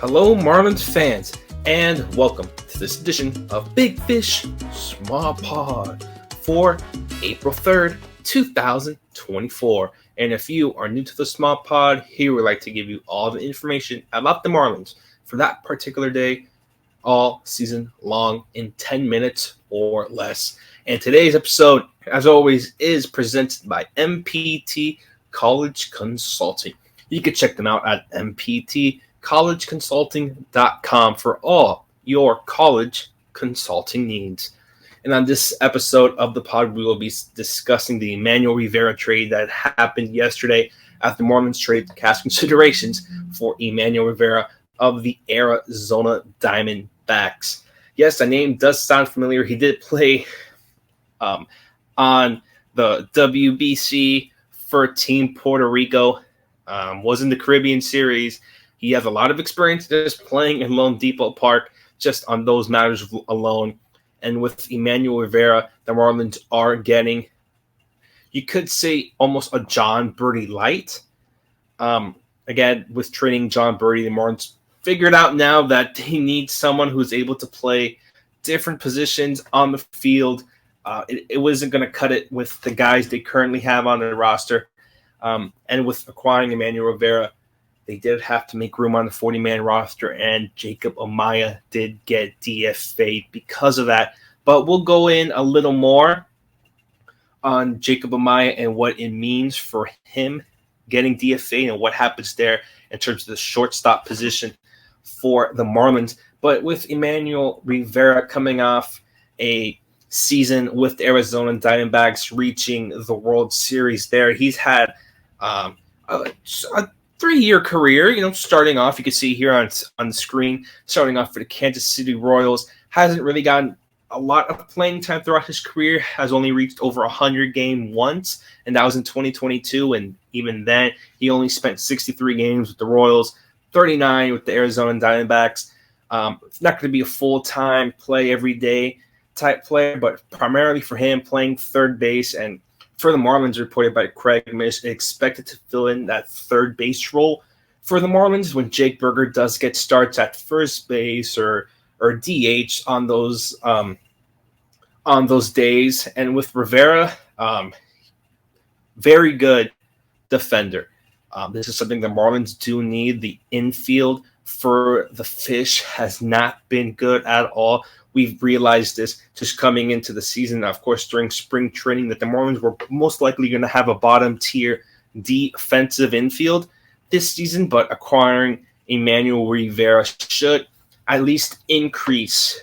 Hello, Marlins fans, and welcome to this edition of Big Fish, Small Pod for April 3rd, 2024. And if you are new to the Small Pod, here we'd like to give you all the information about the Marlins for that particular day, all season long, in 10 minutes or less. And today's episode, as always, is presented by MPT College Consulting. You can check them out at mptcollegeconsulting.com for all your college consulting needs. And on this episode of the pod, we will be discussing the Emmanuel Rivera trade that happened yesterday after the Marlins traded cash considerations for Emmanuel Rivera of the Arizona Diamondbacks. Yes, the name does sound familiar. He did play on the WBC for Team Puerto Rico, was in the Caribbean Series. He has a lot of experience just playing in Lone Depot Park, just on those matters alone. And with Emmanuel Rivera, the Marlins are getting, you could say, almost a John Birdie light. Again, with trading John Birdie, the Marlins figured out now that they need someone who's able to play different positions on the field. It wasn't going to cut it with the guys they currently have on the roster. And with acquiring Emmanuel Rivera, they did have to make room on the 40-man roster, and Jacob Amaya did get DFA'd because of that. But we'll go in a little more on Jacob Amaya and what it means for him getting DFA'd and what happens there in terms of the shortstop position for the Marlins. But with Emmanuel Rivera coming off a season with the Arizona Diamondbacks, reaching the World Series there, he's had a 3-year career, starting off, you can see here on the screen, starting off for the Kansas City Royals, hasn't really gotten a lot of playing time throughout his career, has only reached over 100 games once, and that was in 2022, and even then, he only spent 63 games with the Royals, 39 with the Arizona Diamondbacks. It's not going to be a full-time play every day type player, but primarily for him playing third base, and for the Marlins, reported by Craig Mish, expected to fill in that third base role for the Marlins when Jake Burger does get starts at first base or DH on those days. And with Rivera, very good defender. This is something the Marlins do need. The infield for the Fish has not been good at all. We've realized this just coming into the season, of course, during spring training, that the Marlins were most likely going to have a bottom-tier defensive infield this season, but acquiring Emmanuel Rivera should at least increase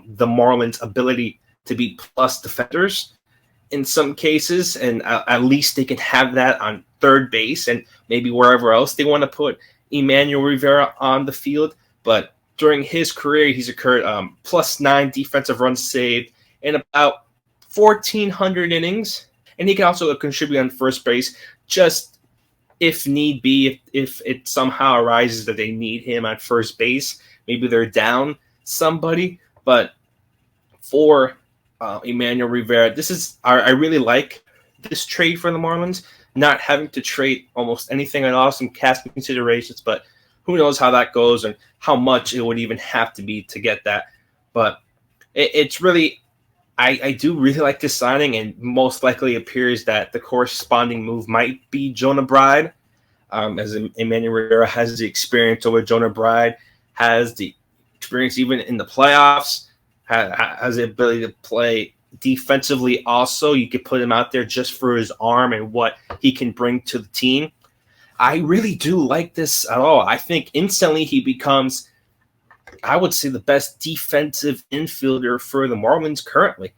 the Marlins' ability to be plus defenders in some cases, and at least they can have that on third base and maybe wherever else they want to put Emmanuel Rivera on the field. But during his career, he's occurred +9 defensive runs saved in about 1,400 innings. And he can also contribute on first base, just if need be, if it somehow arises that they need him at first base. Maybe they're down somebody. But for Emmanuel Rivera, I really like this trade for the Marlins, not having to trade almost anything at all, some cash considerations, but who knows how that goes and how much it would even have to be to get that. But it's really, I do really like this signing, and most likely appears that the corresponding move might be Jonah Bride, as Emmanuel Rivera has the experience over Jonah Bride, has the experience even in the playoffs, has the ability to play defensively also. You could put him out there just for his arm and what he can bring to the team. I really do like this at all. I think instantly he becomes, I would say, the best defensive infielder for the Marlins currently.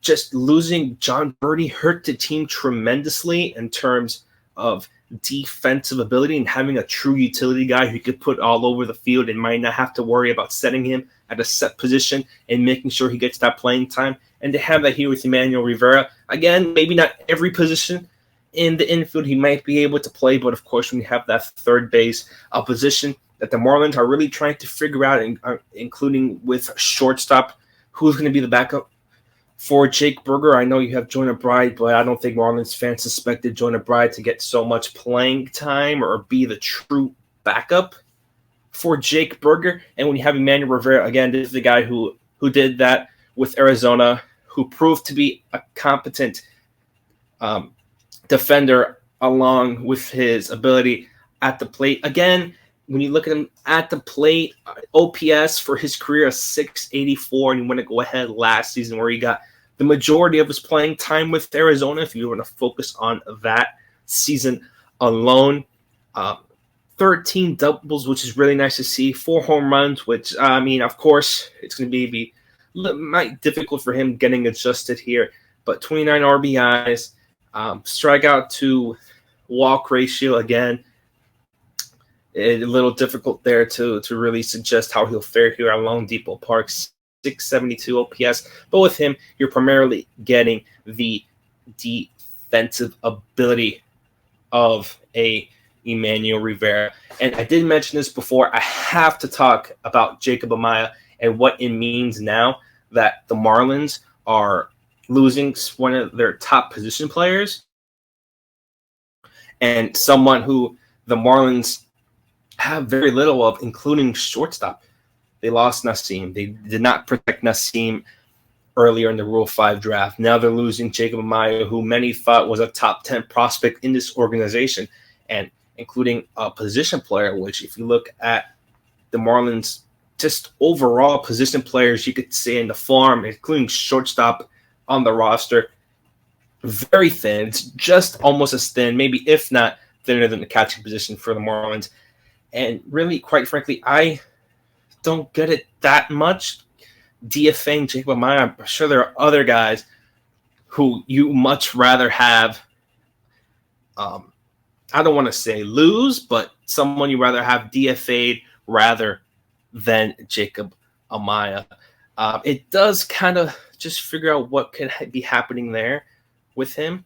Just losing John Birdie hurt the team tremendously in terms of defensive ability, and having a true utility guy who could put all over the field and might not have to worry about setting him at a set position and making sure he gets that playing time. And to have that here with Emmanuel Rivera, again, maybe not every position in the infield he might be able to play, but of course when you have that third base, a position that the Marlins are really trying to figure out, including with shortstop, who's going to be the backup for Jake Burger. I know you have Jonah Bride, but I don't think Marlins fans suspected Jonah Bride to get so much playing time or be the true backup for Jake Burger. And when you have Emmanuel Rivera, again, this is the guy who did that with Arizona, who proved to be a competent defender along with his ability at the plate. Again, when you look at him at the plate, OPS for his career is 684, and he went to go ahead last season where he got the majority of his playing time with Arizona. If you want to focus on that season alone, 13 doubles, which is really nice to see. 4 home runs, which I mean, of course, it's going to be might difficult for him getting adjusted here. But 29 RBIs, strikeout to walk ratio again. A little difficult there to really suggest how he'll fare here at Lone Depot Park. 672 OPS, but with him, you're primarily getting the defensive ability of a Emmanuel Rivera. And I did mention this before. I have to talk about Jacob Amaya and what it means now that the Marlins are losing one of their top position players and someone who the Marlins have very little of, including shortstop. They lost Nassim. They did not protect Nassim earlier in the Rule 5 draft. Now they're losing Jacob Amaya, who many thought was a top 10 prospect in this organization, and including a position player, which if you look at the Marlins, just overall position players, you could say in the farm, including shortstop on the roster, very thin. It's just almost as thin, maybe if not thinner than the catching position for the Marlins. And really, quite frankly, I don't get it that much. DFAing Jacob Amaya, I'm sure there are other guys who you much rather have. I don't want to say lose, but someone you rather have DFA'd rather than Jacob Amaya. It does kind of just figure out what could be happening there with him.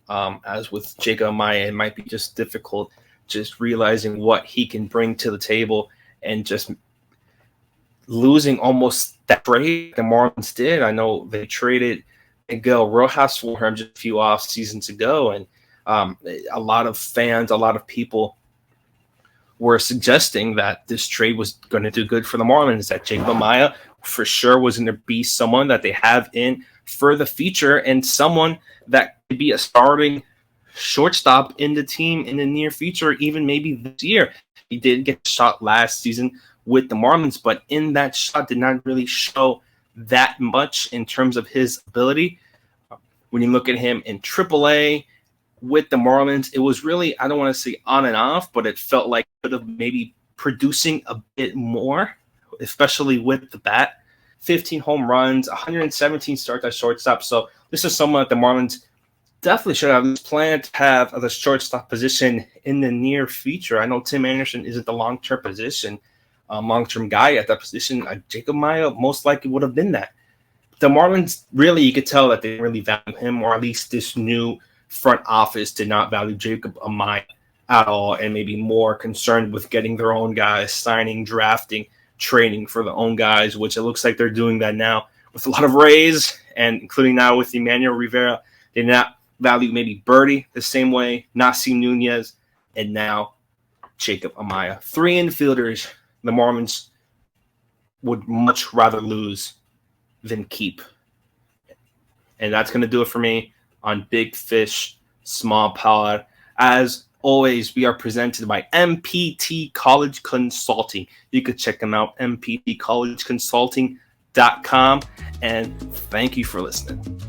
As with Jacob Amaya, it might be just difficult just realizing what he can bring to the table and just losing almost that trade the Marlins did. I know they traded Miguel Rojas for him just a few off seasons ago, and a lot of fans, a lot of people were suggesting that this trade was going to do good for the Marlins, that Jacob Amaya for sure was going to be someone that they have in for the future and someone that could be a starting shortstop in the team in the near future, even maybe this year. He did get shot last season with the Marlins, but in that shot did not really show that much in terms of his ability. When you look at him in AAA with the Marlins, it was really, I don't want to say on and off, but it felt like could have maybe producing a bit more, especially with the bat. 15 home runs, 117 starts at shortstop. So this is someone that the Marlins definitely should have planned to have the shortstop position in the near future. I know Tim Anderson isn't the long-term guy at that position. Jacob Amaya most likely would have been that. The Marlins, really, you could tell that they didn't really value him, or at least this new front office did not value Jacob Amaya at all, and maybe more concerned with getting their own guys, signing, drafting, trading for their own guys, which it looks like they're doing that now with a lot of Rays, and including now with Emmanuel Rivera. They did not value maybe Birdie the same way, Nassim Nunez, and now Jacob Amaya. 3 infielders the Marlins would much rather lose than keep. And that's going to do it for me on Big Fish, Small Pod. As always, we are presented by MPT College Consulting. You could check them out, mptcollegeconsulting.com. And thank you for listening.